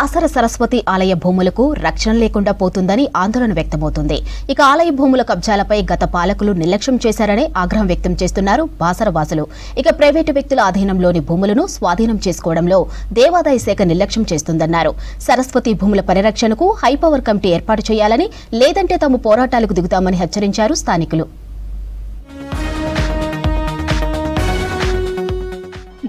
బాసర సరస్వతి ఆలయ భూములకు రక్షణ లేకుండా పోతుందని ఆందోళన వ్యక్తమవుతుంది. ఇక ఆలయ భూముల కబ్జాలపై గత పాలకులు నిర్లక్ష్యం చేశారనే ఆగ్రహం వ్యక్తం చేస్తున్నారు బాసర వాసులు. ఇక ప్రైవేటు వ్యక్తుల ఆధీనంలోని భూములను స్వాధీనం చేసుకోవడంలో దేవాదాయ శాఖ నిర్లక్ష్యం చేస్తుందన్నారు. సరస్వతి భూముల పరిరక్షణకు హైపవర్ కమిటీ ఏర్పాటు చేయాలని, లేదంటే తాము పోరాటాలకు దిగుతామని హెచ్చరించారు స్థానికులు.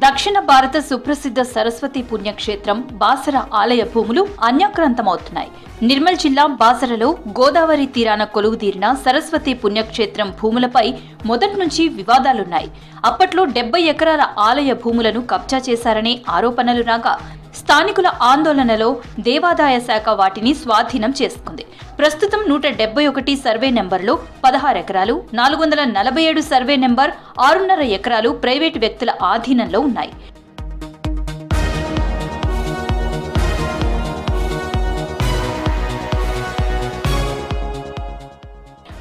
దక్షిణ భారత సుప్రసిద్ధ సరస్వతి పుణ్యక్షేత్రం బాసర ఆలయ భూములు అన్యాక్రాంతమవుతున్నాయి. నిర్మల్ జిల్లా బాసరలో గోదావరి తీరాన కొలువుదీరిన సరస్వతి పుణ్యక్షేత్రం భూములపై మొదటి నుంచి వివాదాలున్నాయి. అప్పట్లో 70 ఎకరాల ఆలయ భూములను కబ్జా చేశారనే ఆరోపణలు రాగా స్థానికుల ఆందోళనలో దేవాదాయ శాఖ వాటిని స్వాధీనం చేసుకుంది. ప్రస్తుతం 171 సర్వే నెంబర్లో 16 ఎకరాలు, 447 సర్వే నెంబర్ 6.5 ఎకరాలు ప్రైవేటు వ్యక్తుల ఆధీనంలో ఉన్నాయి.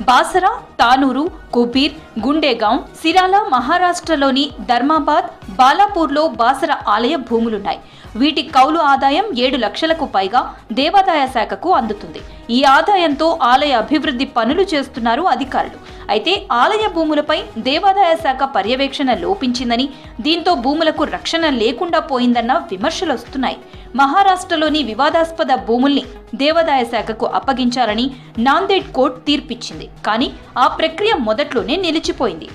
బాసర, తానూరు, కుబీర్, గుండేగాం, సిరాల, మహారాష్ట్రలోని ధర్మాబాద్, బాలాపూర్లో బాసర ఆలయ భూములున్నాయి. వీటి కౌలు ఆదాయం 7 లక్షలకు పైగా దేవాదాయ శాఖకు అందుతుంది. ఈ ఆదాయంతో ఆలయ అభివృద్ధి పనులు చేస్తున్నారు అధికారులు. అయితే ఆలయ భూములపై దేవాదాయ శాఖ పర్యవేక్షణ లోపించిందని, దీంతో భూములకు రక్షణ లేకుండా పోయిందన్న విమర్శలొస్తున్నాయి. మహారాష్ట్రలోని వివాదాస్పద భూముల్ని దేవాదాయ శాఖకు అప్పగించాలని నాందేడ్ కోర్టు తీర్పిచ్చింది. కానీ ఆ ప్రక్రియ మొదట్లోనే నిలిచిపోయింది.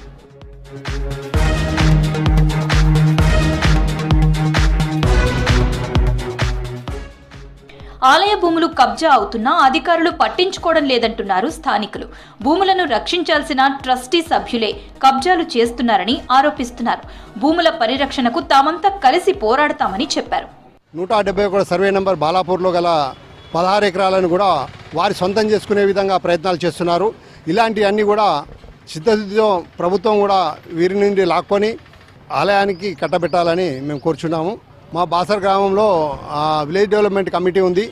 ఆలయ భూములు కబ్జా అవుతున్నా అధికారులు పట్టించుకోవడం లేదంటున్నారు స్థానికులు. భూములను రక్షించాల్సిన ట్రస్టీ సభ్యులే కబ్జాలు చేస్తున్నారని ఆరోపిస్తున్నారు. భూముల పరిరక్షణకు తామంతా కలిసి పోరాడతామని చెప్పారు. 171 సర్వే నంబర్ బాలాపూర్లో గల 16 ఎకరాలను కూడా వారి సొంతం చేసుకునే విధంగా ప్రయత్నాలు చేస్తున్నారు. ఇలాంటివన్నీ కూడా సిద్ధశుద్ధితో ప్రభుత్వం కూడా వీరి నుండి లాక్కొని ఆలయానికి కట్టబెట్టాలని మేము కోరుచున్నాము. మా బాసర్ గ్రామంలో విలేజ్ డెవలప్మెంట్ కమిటీ ఉంది.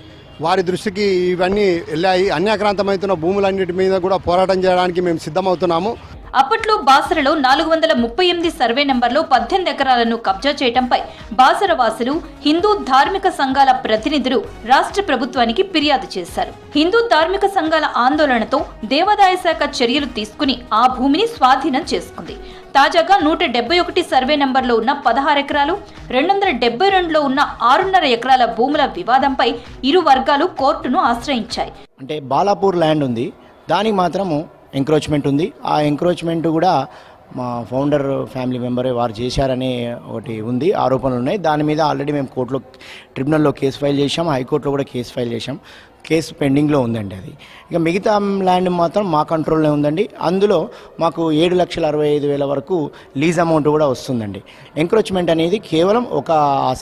వారి దృష్టికి ఇవన్నీ వెళ్ళాయి. అన్యాక్రాంతమవుతున్న భూములన్నిటి మీద కూడా పోరాటం చేయడానికి మేము సిద్ధమవుతున్నాము. అప్పట్లో బాసరలో 438 సర్వే నెంబర్లో 18 ఎకరాలను కబ్జా చేయడంపై బాసర వాసులు, హిందూ ధార్మిక సంఘాల ప్రతినిధులు రాష్ట్ర ప్రభుత్వానికి ఫిర్యాదు చేశారు. హిందూ ధార్మిక సంఘాల ఆందోళనతో దేవాదాయ శాఖ చర్యలు తీసుకుని ఆ భూమిని స్వాధీనం చేసుకుంది. తాజాగా 171 సర్వే నెంబర్లో ఉన్న 16 ఎకరాలు, 272లో ఉన్న 6.5 ఎకరాల భూముల వివాదంపై ఇరు వర్గాలు కోర్టును ఆశ్రయించాయి. అంటే బాలాపూర్ ల్యాండ్ ఉంది, దానికి మాత్రము ఎంక్రోచ్మెంట్ ఉంది. ఆ ఎంక్రోచ్మెంట్ కూడా మా ఫౌండర్ ఫ్యామిలీ మెంబరే వారు చేశారనే ఒకటి ఉంది, ఆరోపణలు ఉన్నాయి. దాని మీద ఆల్రెడీ మేము కోర్టులో, ట్రిబ్యునల్లో కేసు ఫైల్ చేశాం, హైకోర్టులో కూడా కేసు ఫైల్ చేశాం. కేసు పెండింగ్లో ఉందండి అది. ఇక మిగతా ల్యాండ్ మాత్రం మా కంట్రోల్లో ఉందండి. అందులో మాకు 7,65,000 వరకు లీజ్ అమౌంట్ కూడా వస్తుందండి. ఎంక్రోచ్మెంట్ అనేది కేవలం ఒక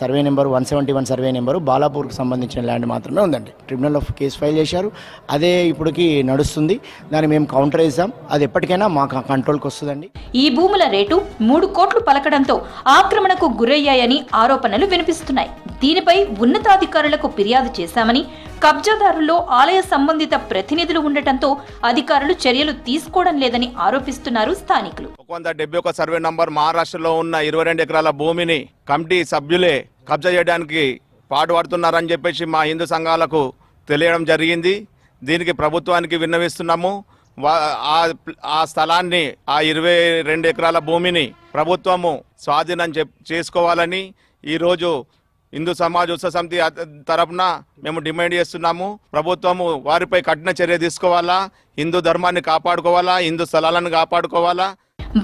సర్వే నెంబరు 171 సర్వే నెంబరు బాలాపూర్కి సంబంధించిన ల్యాండ్ మాత్రమే ఉందండి. ట్రిబ్యునల్లో కేసు ఫైల్ చేశారు, అదే ఇప్పటికి నడుస్తుంది. దాన్ని మేము కౌంటర్ చేసాం, అది ఎప్పటికైనా మా కంట్రోల్కి వస్తుందండి. ఈ భూముల రేటు 3 కోట్లు పలకడంతో ఆక్రమణకు గురయ్యాయని ఆరోపణలు వినిపిస్తున్నాయి. దీనిపై ఉన్నతాధికారులకు ఫిర్యాదు చేశామని, కబ్జాదారుల్లో ఆలయ సంబంధిత ప్రతినిధులు ఉండటంతో అధికారులు చర్యలు తీసుకోవడం లేదని ఆరోపిస్తున్నారు స్థానికులు. 171 సర్వే నంబర్ మహారాష్ట్రలో ఉన్న 22 ఎకరాల భూమిని కమిటీ సభ్యులే కబ్జా చేయడానికి పాటుపడుతున్నారని చెప్పేసి మా హిందూ సంఘాలకు తెలియడం జరిగింది. దీనికి ప్రభుత్వానికి విన్నవిస్తున్నాము. ఆ స్థలాన్ని, ఆ 22 ఎకరాల భూమిని ప్రభుత్వము స్వాధీనం చేసుకోవాలని ఈరోజు హిందూ సమాజ్ ఉత్సవ సమితి తరఫున మేము డిమాండ్ చేస్తున్నాము. ప్రభుత్వము వారిపై కఠిన చర్య తీసుకోవాలా, హిందూ ధర్మాన్ని కాపాడుకోవాలా, హిందూ స్థలాలను కాపాడుకోవాలా.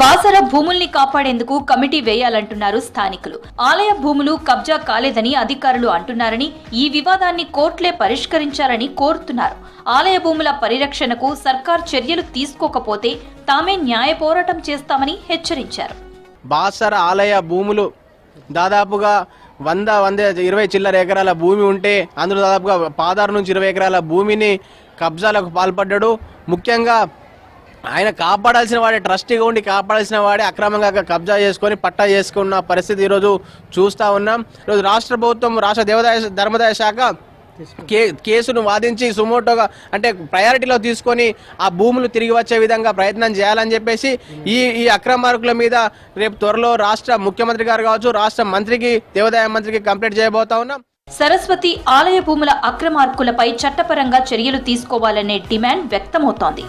బాసర భూముల్ని కాపాడేందుకు కమిటీ వేయాలంటున్నారు స్థానికులు. ఆలయ భూములు కబ్జా కాలేదని అధికారులు అంటున్నారని, ఈ వివాదాన్ని కోర్టులే పరిష్కరించాలని కోరుతున్నారు. ఆలయ భూముల పరిరక్షణకు సర్కార్ చర్యలు తీసుకోకపోతే తామే న్యాయ పోరాటం చేస్తామని హెచ్చరించారు. బాసర ఆలయ భూములు దాదాపుగా 120 చిల్లర ఎకరాల భూమి ఉంటే అందులో దాదాపుగా 16 నుంచి 20 ఎకరాల భూమిని కబ్జాలకు పాల్పడ్డాడు. ముఖ్యంగా ఆయన కాపాడాల్సిన వాడే, ట్రస్టీగా ఉండి కాపాడాల్సిన వాడే అక్రమంగా కబ్జా చేసుకొని పట్టా చేసుకున్న పరిస్థితి ఈరోజు చూస్తూ ఉన్నాం. ఈరోజు రాష్ట్ర ప్రభుత్వం, రాష్ట్ర ధర్మదాయ శాఖ కేసును వాదించి సుమోటోగా, అంటే ప్రయారిటీలో తీసుకొని ఆ భూములు తిరిగి వచ్చే విధంగా ప్రయత్నం చేయాలని చెప్పేసి ఈ అక్రమార్కుల మీద రేపు త్వరలో రాష్ట్ర ముఖ్యమంత్రి గారు కావచ్చు, రాష్ట్ర మంత్రికి, దేవాదాయ మంత్రికి కంప్లైంట్ చేయబోతా ఉన్నాం. సరస్వతి ఆలయ భూముల అక్రమార్కులపై చట్టపరంగా చర్యలు తీసుకోవాలనే డిమాండ్ వ్యక్తమవుతోంది.